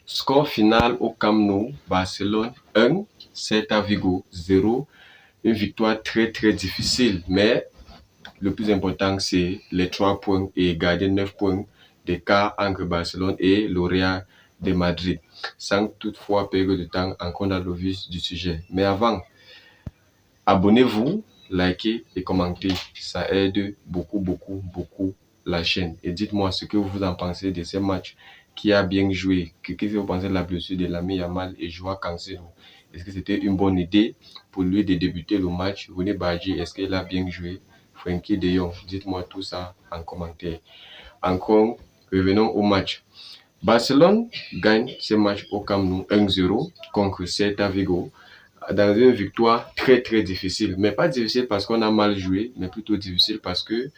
Score final au Camp Nou, Barcelone 1, Celta Vigo 0. Une victoire très très difficile, mais le plus important, c'est les 3 points et garder 9 points d'écart entre Barcelone et le Real de Madrid, sans toutefois perdre de temps encore dans le vif du sujet. Mais avant, abonnez-vous, likez et commentez. Ça aide beaucoup la chaîne. Et dites-moi ce que vous en pensez de ces matchs. Qui a bien joué? Qu'est-ce que vous pensez de la blessure de Lamine Yamal et Joao Cancelo? Est-ce que c'était une bonne idée pour lui de débuter le match? Rooney Badji, est-ce qu'il a bien joué? Frenkie de Jong, dites-moi tout ça en commentaire. Encore, revenons au match. Barcelone gagne ce match au Camp Nou 1-0 contre Celta Vigo dans une victoire très très difficile. Mais pas difficile parce qu'on a mal joué, mais plutôt difficile parce que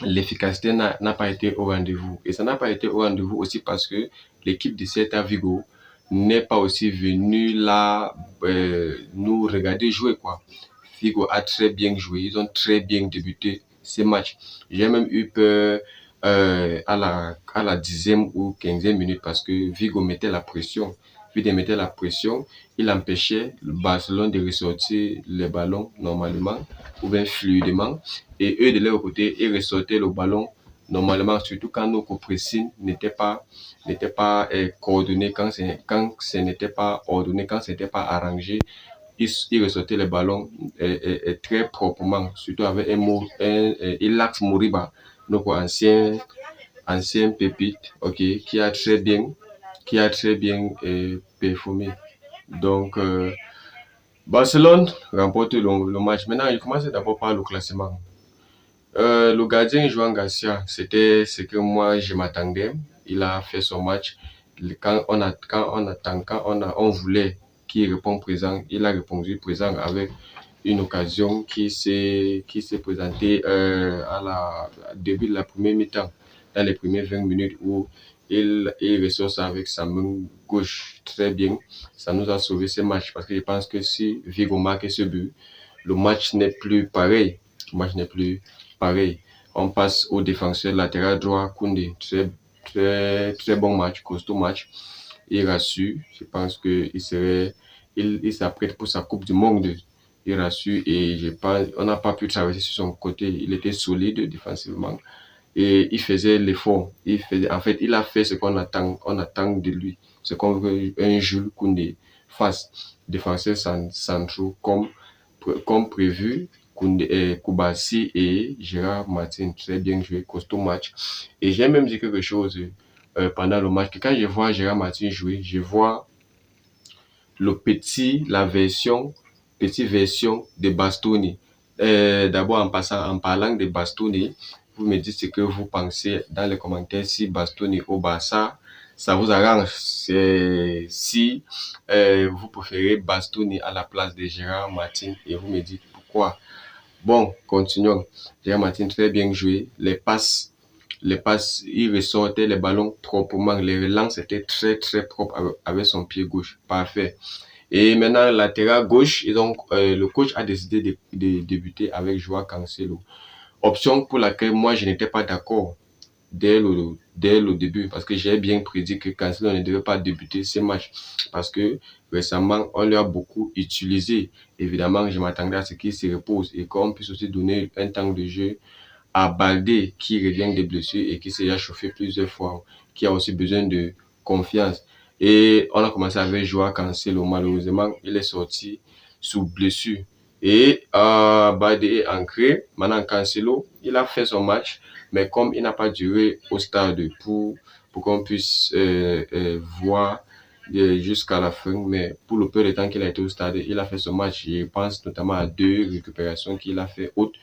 l'efficacité n'a pas été au rendez-vous. Et ça n'a pas été au rendez-vous aussi parce que l'équipe de Celta Vigo n'est pas aussi venue là nous regarder jouer, quoi. Vigo a très bien joué, ils ont très bien débuté ces matchs. J'ai même eu peur à la 10e ou 15e minute parce que Vigo mettait la pression. Vigo mettait la pression, il empêchait le Barcelone de ressortir les ballons normalement ou bien fluidement. Et eux, de leur côté, ils ressortaient le ballon normalement, surtout quand nos pressing n'était pas coordonné, quand ce n'était pas ordonné, quand ce n'était pas arrangé. Il ressortait les ballons très proprement, surtout avec Ilax Moriba, donc ancien pépite, ok, qui a très bien performé. Donc, Barcelone remporte le match. Maintenant, il commence d'abord par le classement. Le gardien Joan Garcia, c'était ce que moi je m'attendais. Il a fait son match. Quand on voulait qu'il réponde présent, il a répondu présent avec une occasion qui s'est présentée au début de la première mi-temps, dans les premières 20 minutes où il ressort ça avec sa main gauche très bien. Ça nous a sauvé ce match parce que je pense que si Vigo marque ce but, le match n'est plus pareil. Le match n'est plus pareil. On passe au défenseur latéral droit, Koundé. Très bon match, costaud match. Il rassure. Je pense qu'il s'apprête pour sa Coupe du Monde. Il rassure et on n'a pas pu traverser sur son côté. Il était solide défensivement et il faisait l'effort. En fait, il a fait ce qu'on attend de lui. C'est comme un Jules Koundé face défenseur centraux comme prévu. Koubassi et Gérard Martin, très bien joué, costaud match. Et j'ai même dit quelque chose pendant le match, que quand je vois Gérard Martin jouer, je vois la petite version de Bastoni. D'abord, en parlant de Bastoni, vous me dites ce que vous pensez dans les commentaires si Bastoni au Barça, ça vous arrange. Si vous préférez Bastoni à la place de Gérard Martin et vous me dites pourquoi. Bon, continuons. Gérard Martin, très bien joué. Les passes, il ressortait les ballons proprement. Les relances étaient très propres avec son pied gauche. Parfait. Et maintenant, latéral gauche, le coach a décidé de débuter avec Joao Cancelo. Option pour laquelle moi, je n'étais pas d'accord dès le début, parce que j'ai bien prédit que Cancelo ne devait pas débuter ce match, parce que récemment, on l'a beaucoup utilisé. Évidemment, je m'attendais à ce qu'il se repose et qu'on puisse aussi donner un temps de jeu à Baldé, qui revient des blessures et qui s'est déjà chauffé plusieurs fois, qui a aussi besoin de confiance. Et on a commencé avec Joao Cancelo. Malheureusement, il est sorti sous blessure. Et Baldé est ancré. Maintenant, Cancelo, il a fait son match, mais comme il n'a pas duré au stade pour qu'on puisse voir jusqu'à la fin, mais pour le peu de temps qu'il a été au stade, il a fait son match. Je pense notamment à 2 récupérations qu'il a fait hautes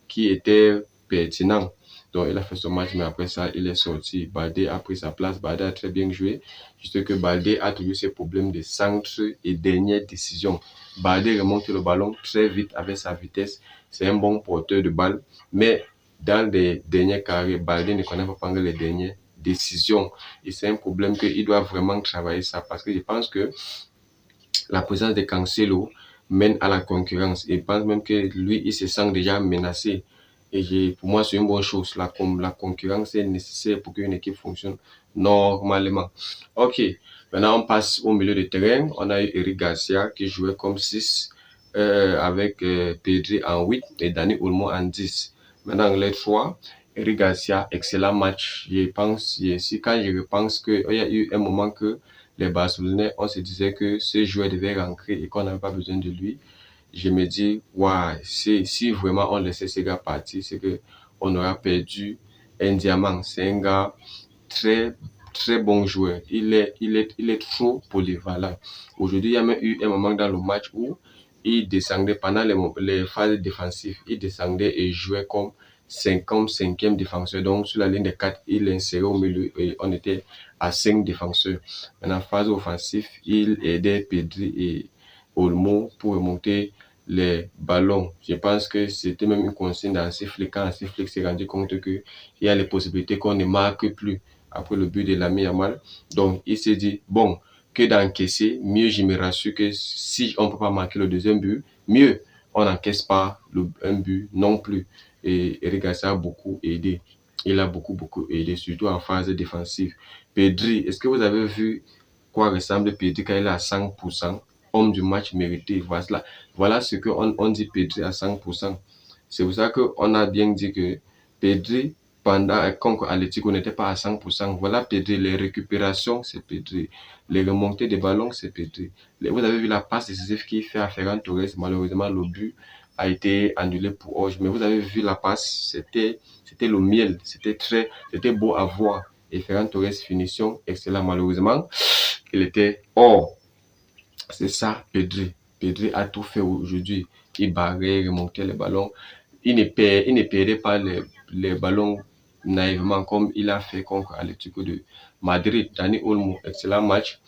qui étaient pertinentes. Donc, il a fait son match, mais après ça, il est sorti. Baldé a pris sa place. Baldé a très bien joué. Juste que Baldé a toujours ses problèmes de centre et dernière décision. Baldé remonte le ballon très vite avec sa vitesse. C'est un bon porteur de balle. Mais dans les derniers carrés, Baldé ne connaît pas prendre les dernières décisions. Et c'est un problème qu'il doit vraiment travailler ça. Parce que je pense que la présence de Cancelo mène à la concurrence. Et je pense même que lui, il se sent déjà menacé. Et pour moi, c'est une bonne chose. La concurrence est nécessaire pour qu'une équipe fonctionne normalement. Ok, maintenant on passe au milieu de terrain. On a eu Eric Garcia qui jouait comme 6 avec Pedri en 8 et Dani Olmo en 10. Maintenant, les trois, Eric Garcia, excellent match. Je pense, quand je repense qu'il y a eu un moment que les Barcelonais, on se disait que ce joueur devait rentrer et qu'on n'avait pas besoin de lui. Je me dis, waouh, si vraiment on laissait ce gars partir, c'est que on aura perdu un diamant. C'est un gars très, très bon joueur. Il est trop polyvalent. Aujourd'hui, il y a même eu un moment dans le match où il descendait pendant les phases défensives. Il descendait et jouait comme 55e défenseur. Donc, sur la ligne des 4, il insérait au milieu et on était à 5 défenseurs. Maintenant, phase offensive, il aidait Pedri et Olmo pour remonter les ballons. Je pense que c'était même une consigne d'Hansi Flick. Quand Hansi Flick s'est rendu compte qu'il y a les possibilités qu'on ne marque plus après le but de Lamine Yamal. Donc, il s'est dit, bon, que d'encaisser, mieux je me rassure que si on ne peut pas marquer le deuxième but, mieux on n'encaisse pas un but non plus. Et Eric Garcia a beaucoup aidé. Il a beaucoup aidé, surtout en phase défensive. Pedri, est-ce que vous avez vu quoi ressemble Pedri quand il est à 100%? Homme du match mérité. Voilà ce qu'on dit Pedri à 100%. C'est pour ça qu'on a bien dit que Pedri, contre Atlético, n'était pas à 100%. Voilà Pedri, les récupérations, c'est Pedri. Les remontées des ballons, c'est Pedri. Vous avez vu la passe décisive qu'il fait à Ferran Torres. Malheureusement, le but a été annulé pour Orge. Mais vous avez vu la passe, c'était le miel. C'était beau à voir. Et Ferran Torres, finition, excellent. Malheureusement, il était hors. C'est ça, Pedri. Pedri a tout fait aujourd'hui. Il barrait, remontait les ballons. Il ne perdait pas les ballons naïvement comme il a fait contre Atlético de Madrid. Dani Olmo, excellent match.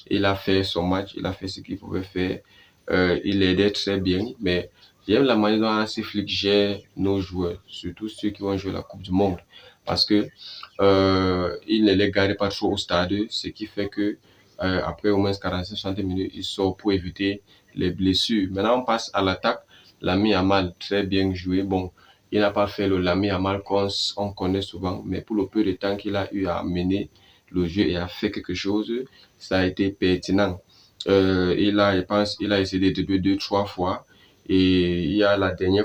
Il a fait son match, il a fait ce qu'il pouvait faire. Il aidait très bien, mais j'aime la manière dont Hansi Flick gère nos joueurs, surtout ceux qui vont jouer la Coupe du Monde, parce que il ne les garde pas trop au stade, ce qui fait que après au moins 45-60 minutes, il sort pour éviter les blessures. Maintenant, on passe à l'attaque. Lamine Yamal, très bien joué. Bon, il n'a pas fait le Lamine Yamal qu'on connaît souvent, mais pour le peu de temps qu'il a eu à mener le jeu et à faire quelque chose, ça a été pertinent. Je pense, il a essayé de dribbler 2-3 fois. Et il y a la dernière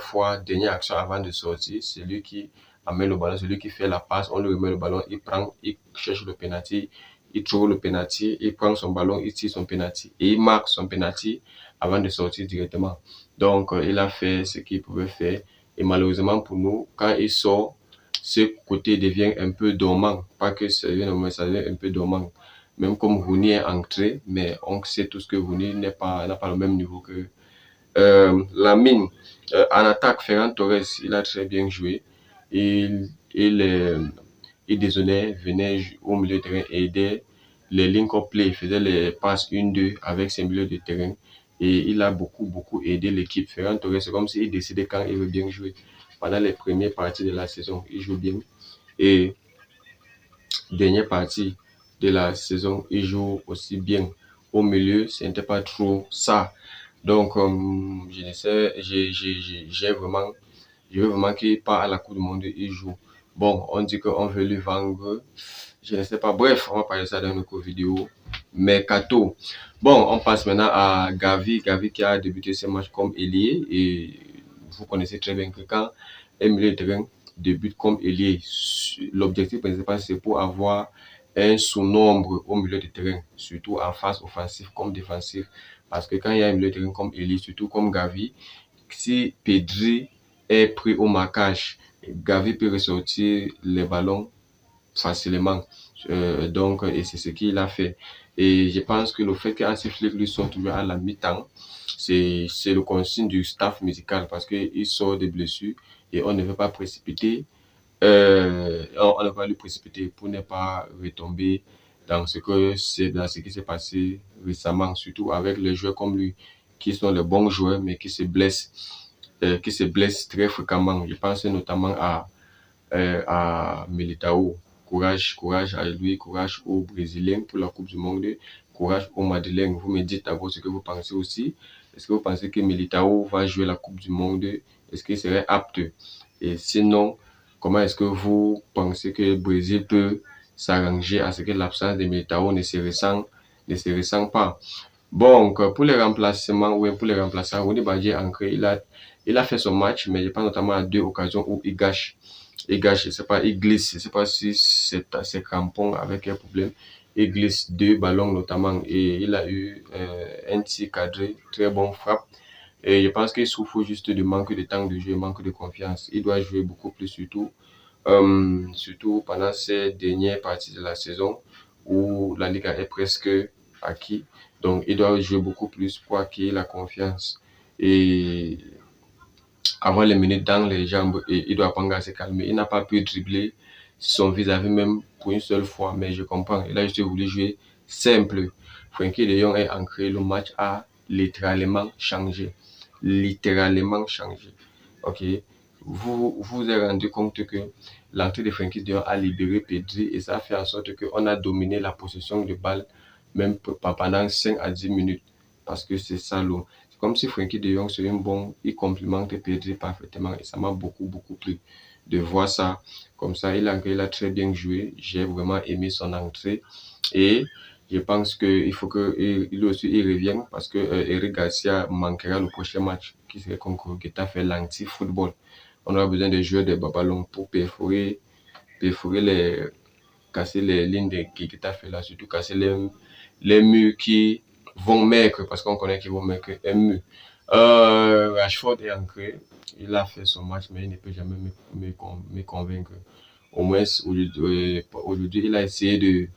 action avant de sortir, c'est lui qui amène le ballon, c'est lui qui fait la passe, on lui remet le ballon, il cherche le penalty, il trouve le penalty, il prend son ballon, il tire son penalty et il marque son penalty avant de sortir directement. Donc, il a fait ce qu'il pouvait faire. Et malheureusement pour nous, quand il sort, ce côté devient un peu dormant. Pas que ça devient un peu dormant. Même comme Rooney est entré, mais on sait tous que Rooney n'a pas le même niveau que Lamine. En attaque, Ferran Torres, il a très bien joué. Il désolé, venait au milieu de terrain aider les link-up play, il faisait les passes 1-2 avec ses milieux de terrain et il a beaucoup aidé l'équipe. Ferran Torres, c'est comme s'il décidait quand il veut bien jouer. Pendant les premières parties de la saison, il joue bien et dernière partie de la saison, il joue aussi bien. Au milieu, ce n'était pas trop ça. Donc, je ne sais, je veux vraiment qu'il part à la Coupe du Monde et il joue. Bon, on dit qu'on veut lui vendre. Je ne sais pas. Bref, on va parler de ça dans une autre vidéo. Mercato. Bon, on passe maintenant à Gavi. Gavi qui a débuté ce match comme ailier. Et vous connaissez très bien que quand un milieu de terrain débute comme ailier, l'objectif principal, c'est pour avoir un sous-nombre au milieu de terrain, surtout en phase offensive comme défensive. Parce que quand il y a un milieu de terrain comme ailier, surtout comme Gavi, si Pedri est pris au marquage, Gavi peut ressortir les ballons facilement. Donc, et c'est ce qu'il a fait. Et je pense que le fait qu'Hansi Flick lui sorte toujours à la mi-temps, c'est le consigne du staff musical parce qu'il sort des blessures et on ne veut pas précipiter. On ne va lui précipiter pour ne pas retomber dans ce qui s'est passé récemment, surtout avec les joueurs comme lui, qui sont les bons joueurs, mais qui se blessent très fréquemment. Je pense notamment à Militao. Courage à lui, courage aux Brésiliens pour la Coupe du Monde, courage aux Madrilènes. Vous me dites d'abord ce que vous pensez aussi. Est-ce que vous pensez que Militao va jouer la Coupe du Monde? Est-ce qu'il serait apte? Et sinon, comment est-ce que vous pensez que le Brésil peut s'arranger à ce que l'absence de Militao ne se ressent pas? Bon, pour les remplacements, oui, pour les remplaçants, Rony Badji ancré, il a fait son match, mais je pense notamment à 2 occasions où il gâche, je sais pas, il glisse, je sais pas si c'est crampons avec un problème. Il glisse 2 ballons notamment et il a eu un tir cadré, très bon frappe. Et je pense qu'il souffre juste du manque de temps de jeu, manque de confiance. Il doit jouer beaucoup plus, surtout pendant ces dernières parties de la saison où la Liga est presque acquis. Donc, il doit jouer beaucoup plus pour acquérir la confiance et avoir les minutes dans les jambes. Et il doit apprendre à se calmer. Il n'a pas pu dribbler son vis-à-vis même pour une seule fois, mais je comprends. Il a juste voulu jouer simple. Frenkie de Jong est ancré. Le match a littéralement changé. Littéralement changé. Ok. Vous vous êtes rendu compte que l'entrée de Frenkie de Jong a libéré Pedri et ça a fait en sorte qu'on a dominé la possession de balle même pas pendant 5 à 10 minutes parce que c'est ça l'eau. C'est comme si Frenkie de Jong serait bon, il complimente Pedri parfaitement et ça m'a beaucoup plu de voir ça comme ça. Il a très bien joué, j'ai vraiment aimé son entrée et je pense qu'il faut qu'il aussi il revienne parce que Eric Garcia manquera le prochain match qui serait contre Getafe l'anti-football. On aura besoin de joueurs de ballons pour perforer casser les lignes de Getafe là, surtout casser les murs qui vont mettre, parce qu'on connaît qu'ils vont mettre un mur. Rashford est ancré, il a fait son match, mais il ne peut jamais me convaincre. Au moins, aujourd'hui, il a essayé de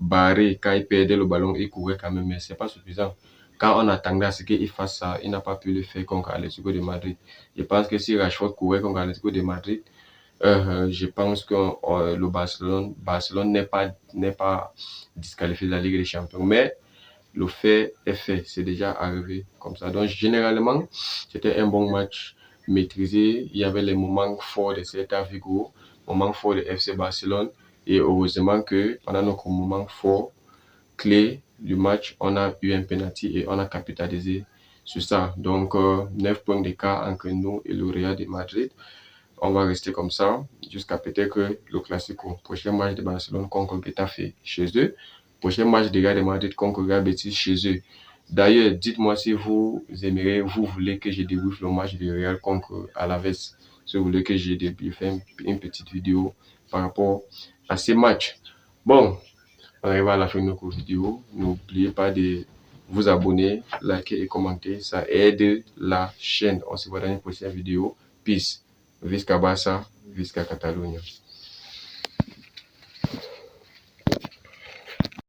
barrer quand il perdait le ballon, il courait quand même, mais c'est pas suffisant. Quand on attendait à ce qu'il fasse ça, il n'a pas pu le faire contre Atlético de Madrid. Je pense que si Rashford courait contre Atlético de Madrid, je pense que le Barcelone n'est pas disqualifié de la Ligue des Champions. Mais le fait est fait, c'est déjà arrivé comme ça. Donc généralement, c'était un bon match maîtrisé. Il y avait les moments forts de Celta Vigo, moments forts de FC Barcelone. Et heureusement que pendant nos moments forts, clés du match, on a eu un penalty et on a capitalisé sur ça. Donc 9 points d'écart entre nous et le Real de Madrid. On va rester comme ça jusqu'à peut-être le Classico. Prochain match de Barcelone contre Getafe chez eux. Prochain match de Real de Madrid contre Real Betis chez eux. D'ailleurs, dites-moi si vous voulez que je débriefe le match de Real contre Alaves. Si vous voulez que je débriefe une petite vidéo par rapport à ces matchs. Bon, on arrive à la fin de notre vidéo. N'oubliez pas de vous abonner, liker et commenter. Ça aide la chaîne. On se voit dans une prochaine vidéo. Peace. Visca Barça, Visca Catalunya.